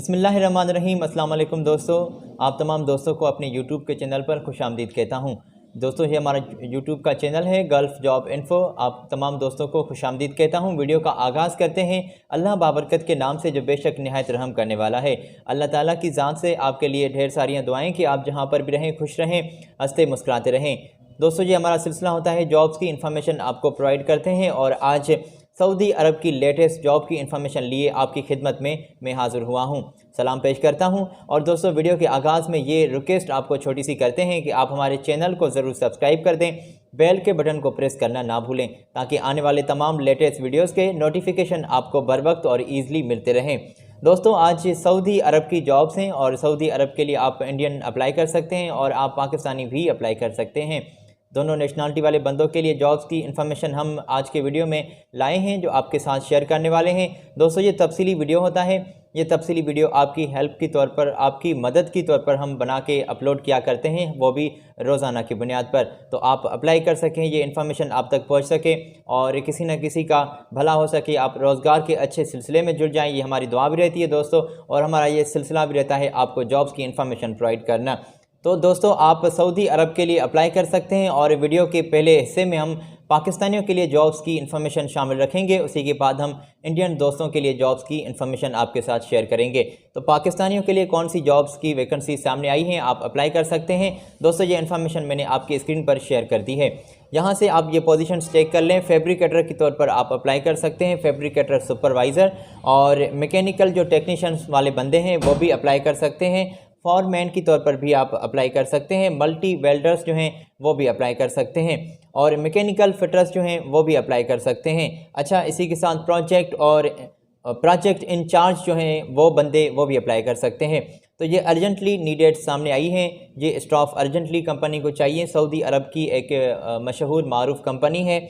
बिस्मिल्लाहिर्रहमानिर्रहीम। अस्सलाम वालेकुम दोस्तों, आप तमाम दोस्तों को अपने यूट्यूब के चैनल पर खुशामदीद कहता हूँ। दोस्तों ये हमारा यूट्यूब का चैनल है गल्फ़ जॉब इन्फ़ो। आप तमाम दोस्तों को खुशामदीद कहता हूँ। वीडियो का आगाज़ करते हैं अल्लाह बाबरकत के नाम से जो बेशक निहायत रहम करने वाला है। अल्लाह ताला की ज़ात से आपके लिए ढेर सारियाँ दुआएँ कि आप जहाँ पर भी रहें खुश रहें, हंसते मुस्कुराते रहें। दोस्तों ये हमारा सिलसिला होता है जॉब्स की इन्फॉर्मेशन आपको प्रोवाइड करते हैं और आज सऊदी अरब की लेटेस्ट जॉब की इन्फॉर्मेशन लिए आपकी खिदमत में मैं हाज़िर हुआ हूं। सलाम पेश करता हूं और दोस्तों वीडियो के आगाज़ में ये रिक्वेस्ट आपको छोटी सी करते हैं कि आप हमारे चैनल को ज़रूर सब्सक्राइब कर दें, बेल के बटन को प्रेस करना ना भूलें ताकि आने वाले तमाम लेटेस्ट वीडियोज़ के नोटिफिकेशन आपको बर वक्त और ईज़िली मिलते रहें। दोस्तों आज सऊदी अरब की जॉब्स हैं और सऊदी अरब के लिए आप इंडियन अप्लाई कर सकते हैं और आप पाकिस्तानी भी अप्लाई कर सकते हैं। दोनों नेशनलिटी वाले बंदों के लिए जॉब्स की इन्फॉर्मेशन हम आज के वीडियो में लाए हैं जो आपके साथ शेयर करने वाले हैं। दोस्तों ये तफसीली वीडियो होता है, ये तफसीली वीडियो आपकी हेल्प के तौर पर, आपकी मदद की तौर पर हम बना के अपलोड किया करते हैं, वो भी रोज़ाना की बुनियाद पर, तो आप अप्लाई कर सकें, ये इन्फॉर्मेशन आप तक पहुंच सके और किसी न किसी का भला हो सके, आप रोज़गार के अच्छे सिलसिले में जुड़ जाएँ। ये हमारी दुआ भी रहती है दोस्तों और हमारा ये सिलसिला भी रहता है आपको जॉब्स की इन्फॉर्मेशन प्रोवाइड करना। तो दोस्तों आप सऊदी अरब के लिए अप्लाई कर सकते हैं और वीडियो के पहले हिस्से में हम पाकिस्तानियों के लिए जॉब्स की इन्फॉर्मेशन शामिल रखेंगे, उसी के बाद हम इंडियन दोस्तों के लिए जॉब्स की इन्फॉर्मेशन आपके साथ शेयर करेंगे। तो पाकिस्तानियों के लिए कौन सी जॉब्स की वैकेंसी सामने आई हैं, आप अप्लाई कर सकते हैं। दोस्तों ये इन्फॉर्मेशन मैंने आपकी स्क्रीन पर शेयर कर दी है, यहाँ से आप ये पोजीशंस चेक कर लें। फैब्रिकेटर के तौर पर आप अप्लाई कर सकते हैं, फैब्रिकेटर सुपरवाइज़र, और मैकेनिकल जो टेक्नीशियंस वाले बंदे हैं वो भी अप्लाई कर सकते हैं। फॉरमैन की तौर पर भी आप अप्लाई कर सकते हैं। मल्टी वेल्डर्स जो हैं वो भी अप्लाई कर सकते हैं और मैकेनिकल फिटर्स जो हैं वो भी अप्लाई कर सकते हैं। अच्छा, इसी के साथ प्रोजेक्ट इंचार्ज जो हैं वो बंदे वो भी अप्लाई कर सकते हैं। तो ये अर्जेंटली नीडेड सामने आई हैं, ये स्टाफ अर्जेंटली कंपनी को चाहिए। सऊदी अरब की एक मशहूर मारूफ कंपनी है।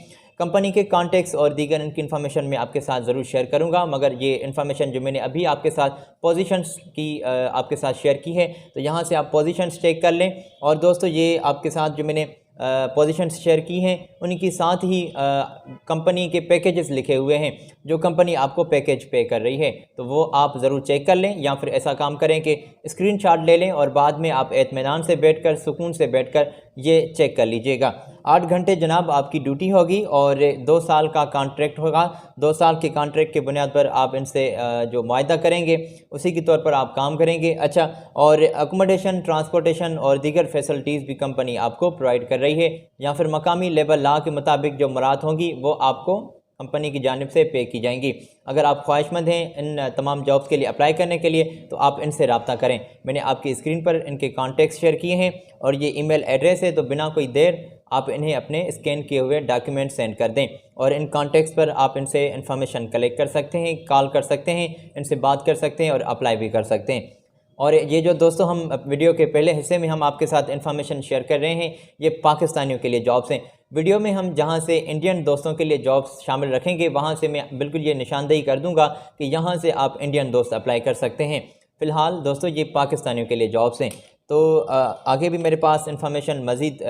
कंपनी के कॉन्टेक्ट्स और दीगर इनकी इन्फॉर्मेशन मैं आपके साथ ज़रूर शेयर करूंगा, मगर ये इन्फॉर्मेशन जो मैंने अभी आपके साथ पोजीशंस की आपके साथ शेयर की है, तो यहाँ से आप पोजीशंस चेक कर लें। और दोस्तों ये आपके साथ जो मैंने पोजीशंस शेयर की हैं उनके साथ ही कंपनी के पैकेजेस लिखे हुए हैं, जो कंपनी आपको पैकेज पे कर रही है, तो वो आप ज़रूर चेक कर लें, या फिर ऐसा काम करें कि स्क्रीनशॉट ले लें और बाद में आप इत्मीनान से बैठकर, सुकून से बैठकर ये चेक कर लीजिएगा। 8 घंटे जनाब आपकी ड्यूटी होगी और 2 साल का कॉन्ट्रैक्ट होगा। 2 साल के कॉन्ट्रैक्ट के बुनियाद पर आप इनसे जो मुआहदा करेंगे उसी के तौर पर आप काम करेंगे। अच्छा, और अकोमोडेशन, ट्रांसपोर्टेशन और दीगर फैसिलिटीज़ भी कंपनी आपको प्रोवाइड कर रही है, या फिर मकामी लेबर लॉ के मुताबिक जो मुराद होंगी वो आपको कंपनी की जानिब से पे की जाएंगी। अगर आप ख्वाहिशमंद हैं इन तमाम जॉब्स के लिए अप्लाई करने के लिए तो आप इनसे रब्ता करें। मैंने आपकी स्क्रीन पर इनके कॉन्टेक्ट शेयर किए हैं और ये ईमेल एड्रेस है, तो बिना कोई देर आप इन्हें अपने स्कैन किए हुए डॉक्यूमेंट सेंड कर दें और इन कॉन्टेक्ट्स पर आप इनसे इन्फॉर्मेशन कलेक्ट कर सकते हैं, कॉल कर सकते हैं, इनसे बात कर सकते हैं और अप्लाई भी कर सकते हैं। और ये जो दोस्तों हम वीडियो के पहले हिस्से में हम आपके साथ इन्फॉर्मेशन शेयर कर रहे हैं, ये पाकिस्तानियों के लिए जॉब्स हैं। वीडियो में हम जहां से इंडियन दोस्तों के लिए जॉब्स शामिल रखेंगे वहां से मैं बिल्कुल ये निशानदेही कर दूंगा कि यहां से आप इंडियन दोस्त अप्लाई कर सकते हैं। फ़िलहाल दोस्तों ये पाकिस्तानियों के लिए जॉब्स हैं। तो आगे भी मेरे पास इन्फॉर्मेशन मज़ीद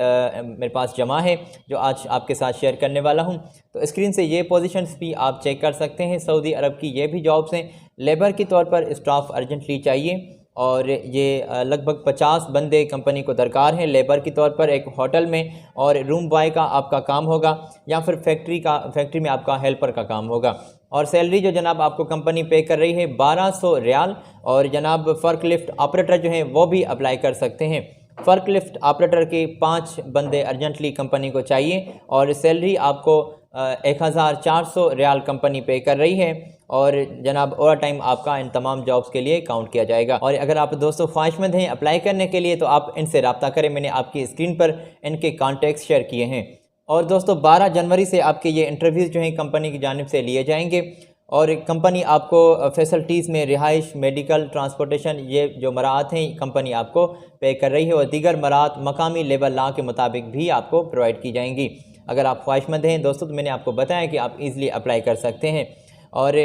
मेरे पास जमा है जो आज आपके साथ शेयर करने वाला हूं। तो स्क्रीन से ये पोजीशंस भी आप चेक कर सकते हैं। सऊदी अरब की ये भी जॉब्स हैं। लेबर के तौर पर स्टाफ अर्जेंटली चाहिए और ये लगभग 50 बंदे कंपनी को दरकार हैं लेबर के तौर पर। एक होटल में और रूम बॉय का आपका काम होगा, या फिर फैक्ट्री में आपका हेल्पर का काम होगा। और सैलरी जो जनाब आपको कंपनी पे कर रही है 1200 रियाल। और जनाब फ़र्क लिफ्ट ऑपरेटर जो हैं वो भी अप्लाई कर सकते हैं। फ़र्क लिफ्ट ऑपरेटर के 5 बंदे अर्जेंटली कंपनी को चाहिए और सैलरी आपको 1400 रियाल कंपनी पे कर रही है और जनाब ओवर टाइम आपका इन तमाम जॉब्स के लिए काउंट किया जाएगा। और अगर आप दोस्तों ख्वाहिशमंद हैं अप्लाई करने के लिए तो आप इनसे रब्ता करें, मैंने आपकी स्क्रीन पर इनके कॉन्टेक्ट शेयर किए हैं। और दोस्तों 12 जनवरी से आपके ये इंटरव्यूज़ जो हैं कंपनी की जानिब से लिए जाएंगे और कंपनी आपको फैसिलिटीज़ में रिहाइश, मेडिकल, ट्रांसपोर्टेशन, ये जो मराहत हैं कंपनी आपको पे कर रही है और दीगर मराहत मकामी लेबर लॉ के मुताबिक भी आपको प्रोवाइड की जाएंगी। अगर आप ख्वाहिशमंद हैं दोस्तों तो मैंने आपको बताया कि आप ईज़िली अप्लाई कर सकते हैं। और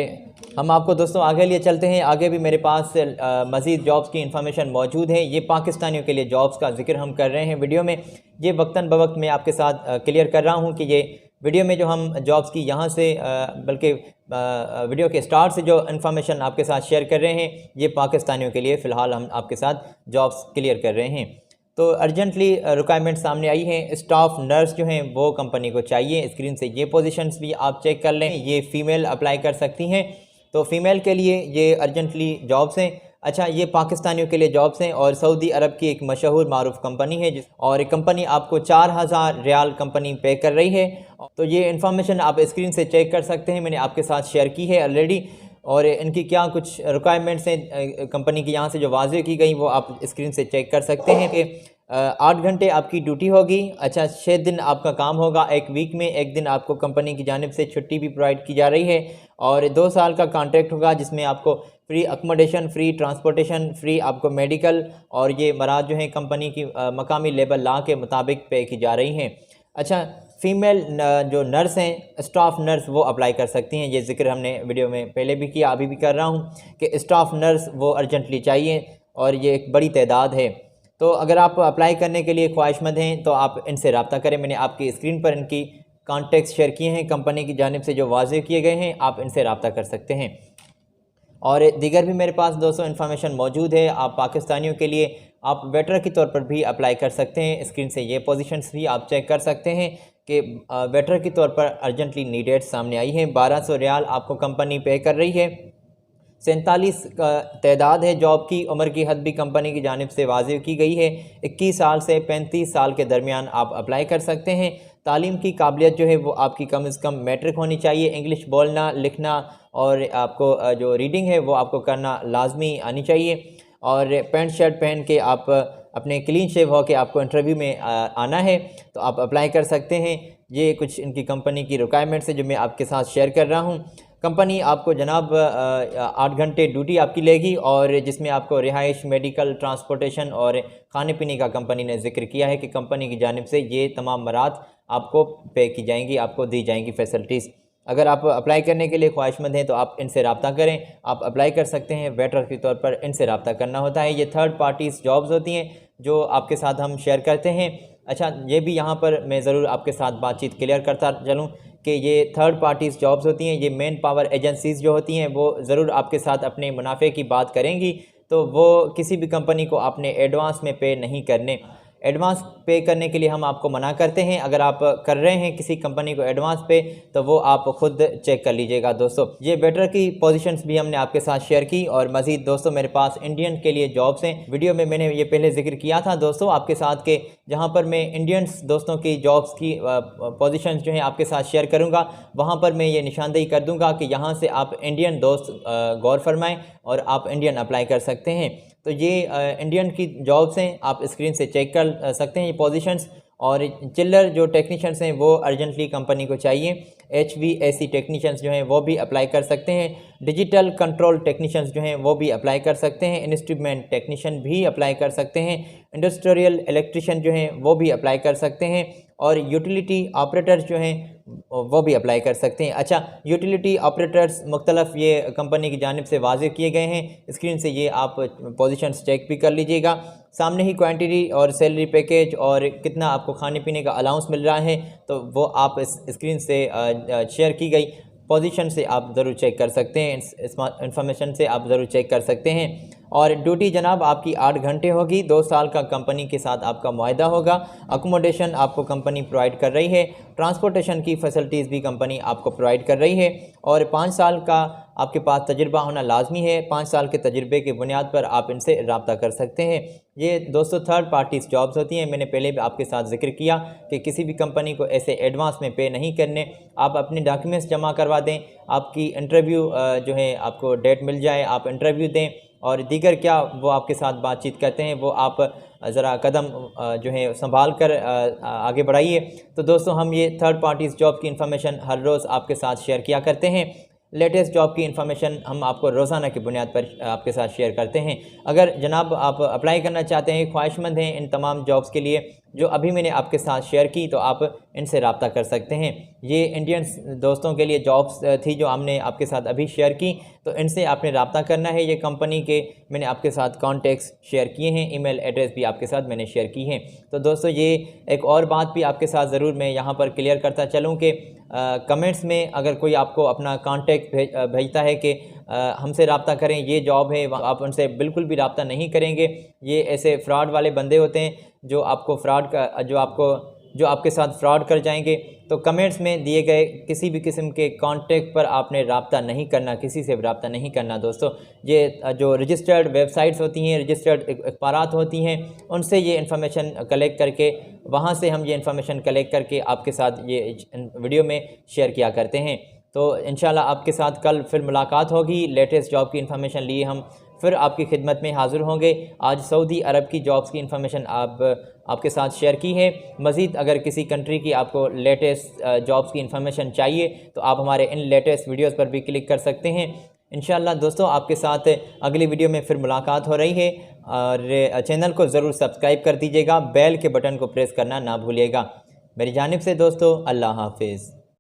हम आपको दोस्तों आगे लिए चलते हैं। आगे भी मेरे पास मज़ीद जॉब्स की इन्फॉर्मेशन मौजूद है। ये पाकिस्तानियों के लिए जॉब्स का जिक्र हम कर रहे हैं वीडियो में। ये वक्तन बवक्त मैं आपके साथ क्लियर कर रहा हूँ कि ये वीडियो में जो हम जॉब्स की यहाँ से बल्कि वीडियो के स्टार्ट से जो इन्फॉर्मेशन आपके साथ शेयर कर रहे हैं, ये पाकिस्तानियों के लिए फ़िलहाल हम आपके साथ जॉब्स क्लियर कर रहे हैं। तो अर्जेंटली रिक्वायरमेंट सामने आई है, स्टाफ नर्स जो हैं वो कंपनी को चाहिए। स्क्रीन से ये पोजीशंस भी आप चेक कर लें, ये फ़ीमेल अप्लाई कर सकती हैं। तो फ़ीमेल के लिए ये अर्जेंटली जॉब्स हैं। अच्छा, ये पाकिस्तानियों के लिए जॉब्स हैं और सऊदी अरब की एक मशहूर मारूफ कंपनी है और कंपनी आपको 4000 रियाल कंपनी पे कर रही है। तो ये इन्फॉर्मेशन आप स्क्रीन से चेक कर सकते हैं, मैंने आपके साथ शेयर की है ऑलरेडी। और इनकी क्या कुछ रिक्वायरमेंट्स हैं कंपनी की यहाँ से जो वाज़ेह की गई, वो आप स्क्रीन से चेक कर सकते हैं कि 8 घंटे आपकी ड्यूटी होगी। अच्छा, 6 दिन आपका काम होगा एक वीक में, एक दिन आपको कंपनी की जानिब से छुट्टी भी प्रोवाइड की जा रही है और 2 साल का कॉन्ट्रैक्ट होगा जिसमें आपको free accommodation, free transportation, free आपको मेडिकल और ये मराद जो है कंपनी की मकामी लेबर लॉ के मुताबिक पे की जा रही हैं। अच्छा, फ़ीमेल जो नर्स हैं, स्टाफ नर्स, वो अप्लाई कर सकती हैं। ये ज़िक्र हमने वीडियो में पहले भी किया, अभी भी कर रहा हूँ कि स्टाफ नर्स वो अर्जेंटली चाहिए और ये एक बड़ी तादाद है। तो अगर आप अप्लाई करने के लिए ख्वाहिशमंद हैं तो आप इनसे रब्ता करें। मैंने आपकी स्क्रीन पर इनकी कॉन्टेक्ट शेयर किए हैं, कंपनी की जानिब से जो वाज़ेह किए गए हैं, आप इनसे रब्ता कर सकते हैं। और दीगर भी मेरे पास दोस्तों इन्फॉर्मेशन मौजूद है। आप पाकिस्तानियों के लिए आप वेटर के तौर पर भी अप्लाई कर सकते हैं। स्क्रीन से ये पोजीशंस भी आप चेक कर सकते हैं कि वेटर के तौर पर अर्जेंटली नीडेड सामने आई है। 1200 रियाल आपको कंपनी पे कर रही है। 47 का तादाद है जॉब की। उम्र की हद भी कंपनी की जानिब से वाज़ेह की गई है। 21 साल से 35 साल के दरमियान आप अप्लाई कर सकते हैं। तालीम की काबिलियत जो है वो आपकी कम से कम मैट्रिक होनी चाहिए। इंग्लिश बोलना, लिखना और आपको जो रीडिंग है वो आपको करना लाजमी आनी चाहिए। और पैंट शर्ट पहन के आप अपने क्लीन शेव हो के आपको इंटरव्यू में आना है, तो आप अप्लाई कर सकते हैं। ये कुछ इनकी कंपनी की रिक्वायरमेंट्स है जो मैं आपके साथ शेयर कर रहा हूँ। कंपनी आपको जनाब 8 घंटे ड्यूटी आपकी लेगी और जिसमें आपको रिहाइश, मेडिकल, ट्रांसपोर्टेशन और खाने पीने का कंपनी ने जिक्र किया है कि कंपनी की जानिब से ये तमाम मराद आपको पे की जाएंगी, आपको दी जाएंगी फैसिलिटीज़। अगर आप अप्लाई करने के लिए ख्वाहिशमंद हैं तो आप इनसे रब्ता करें। आप अप्लाई कर सकते हैं, वेटर के तौर पर इनसे रब्ता करना होता है। ये थर्ड पार्टीज़ जॉब्स होती हैं जो आपके साथ हम शेयर करते हैं। अच्छा, ये भी यहाँ पर मैं ज़रूर आपके साथ बातचीत क्लियर करता चलूँ कि ये थर्ड पार्टीज़ जॉब्स होती हैं। ये मेन पावर एजेंसीज़ जो होती हैं वो ज़रूर आपके साथ अपने मुनाफे की बात करेंगी, तो वो किसी भी कंपनी को आपने एडवांस में पे नहीं करने। एडवांस पे करने के लिए हम आपको मना करते हैं। अगर आप कर रहे हैं किसी कंपनी को एडवांस पे, तो वो आप ख़ुद चेक कर लीजिएगा दोस्तों। ये बेटर की पोजीशंस भी हमने आपके साथ शेयर की और मज़ीद दोस्तों मेरे पास इंडियन के लिए जॉब्स हैं। वीडियो में मैंने ये पहले जिक्र किया था दोस्तों आपके साथ के, जहाँ पर मैं इंडियंस दोस्तों की जॉब्स की पोजीशंस जो हैं आपके साथ शेयर करूँगा, वहाँ पर मैं ये निशानदेही कर दूँगा कि यहाँ से आप इंडियन दोस्त गौर फरमाएँ और आप इंडियन अप्लाई कर सकते हैं। तो ये इंडियन की जॉब्स हैं, आप स्क्रीन से चेक कर सकते हैं ये पोजीशंस। और चिल्लर जो टेक्नीशियंस हैं वो अर्जेंटली कंपनी को चाहिए। HVAC टेक्नीशियंस जो हैं वो भी अप्लाई कर सकते हैं। डिजिटल कंट्रोल टेक्नीशियंस जो हैं वो भी अप्लाई कर सकते हैं। इंस्ट्रूमेंट टेक्नीशियन भी अप्लाई कर सकते हैं। इंडस्ट्रियल इलेक्ट्रिशियन जो हैं वो भी अप्लाई कर सकते हैं। और यूटिलिटी ऑपरेटर्स जो हैं वो भी अप्लाई कर सकते हैं। अच्छा, यूटिलिटी ऑपरेटर्स मुख्तलफ ये कंपनी की जानिब से वाज़ेह किए गए हैं। स्क्रीन से ये आप पोजीशंस चेक भी कर लीजिएगा। सामने ही क्वांटिटी और सैलरी पैकेज और कितना आपको खाने पीने का अलाउंस मिल रहा है, तो वो आप इस स्क्रीन से शेयर की गई पोजीशन से आप ज़रूर चेक कर सकते हैं। इस इंफॉर्मेशन से आप ज़रूर चेक कर सकते हैं। और ड्यूटी जनाब आपकी 8 घंटे होगी। 2 साल का कंपनी के साथ आपका मुआहदा होगा। अकोमोडेशन आपको कंपनी प्रोवाइड कर रही है। ट्रांसपोर्टेशन की फैसिलिटीज़ भी कंपनी आपको प्रोवाइड कर रही है। और 5 साल का आपके पास तजुर्बा होना लाजमी है। 5 साल के तजुर्बे की बुनियाद पर आप इनसे रब्ता कर सकते हैं। ये दोस्तों थर्ड पार्टीज़ जॉब्स होती हैं। मैंने पहले भी आपके साथ जिक्र किया कि किसी भी कंपनी को ऐसे एडवांस में पे नहीं करने। आप अपने डॉक्यूमेंट्स जमा करवा दें, आपकी इंटरव्यू जो है आपको डेट मिल जाए, आप इंटरव्यू दें और दीगर क्या वो आपके साथ बातचीत करते हैं, वो आप ज़रा कदम जो है संभाल कर आगे बढ़ाइए। तो दोस्तों हम ये थर्ड पार्टीज़ जॉब की इन्फॉर्मेशन हर रोज़ आपके साथ शेयर किया करते हैं। लेटेस्ट जॉब की इन्फॉर्मेशन हम आपको रोज़ाना की बुनियाद पर आपके साथ शेयर करते हैं। अगर जनाब आप अप्लाई करना चाहते हैं, ख्वाहिशमंद हैं इन तमाम जॉब्स के लिए जो अभी मैंने आपके साथ शेयर की, तो आप इनसे रब्ता कर सकते हैं। ये इंडियंस दोस्तों के लिए जॉब्स थी जो हमने आपके साथ अभी शेयर की, तो इनसे आपने रब्ता करना है। ये कंपनी के मैंने आपके साथ कॉन्टेक्ट्स शेयर किए हैं, ईमेल एड्रेस भी आपके साथ मैंने शेयर की हैं। तो दोस्तों ये एक और बात भी आपके साथ ज़रूर मैं यहाँ पर क्लियर करता चलूँ कि कमेंट्स में अगर कोई आपको अपना कांटेक्ट भेजता है कि हमसे रब्ता करें, ये जॉब है, आप उनसे बिल्कुल भी रब्ता नहीं करेंगे। ये ऐसे फ्रॉड वाले बंदे होते हैं जो आपको जो आपके साथ फ्रॉड कर जाएंगे। तो कमेंट्स में दिए गए किसी भी किस्म के कांटेक्ट पर आपने रब्ता नहीं करना, किसी से रब्ता नहीं करना दोस्तों। ये जो रजिस्टर्ड वेबसाइट्स होती हैं, रजिस्टर्ड अखबारात होती हैं, उनसे ये इन्फॉर्मेशन कलेक्ट करके, वहाँ से हम ये इन्फॉर्मेशन कलेक्ट करके आपके साथ ये वीडियो में शेयर किया करते हैं। तो इंशाल्लाह आपके साथ कल फिर मुलाकात होगी। लेटेस्ट जॉब की इन्फॉर्मेशन लिए हम फिर आपकी खिदमत में हाज़िर होंगे। आज सऊदी अरब की जॉब्स की इन्फॉर्मेशन आपके साथ शेयर की है। मज़ीद अगर किसी कंट्री की आपको लेटेस्ट जॉब्स की इन्फॉर्मेशन चाहिए तो आप हमारे इन लेटेस्ट वीडियोस पर भी क्लिक कर सकते हैं। इंशाल्लाह दोस्तों आपके साथ अगली वीडियो में फिर मुलाकात हो रही है, और चैनल को ज़रूर सब्सक्राइब कर दीजिएगा, बेल के बटन को प्रेस करना ना भूलिएगा। मेरी जानिब से दोस्तों अल्लाह हाफिज़।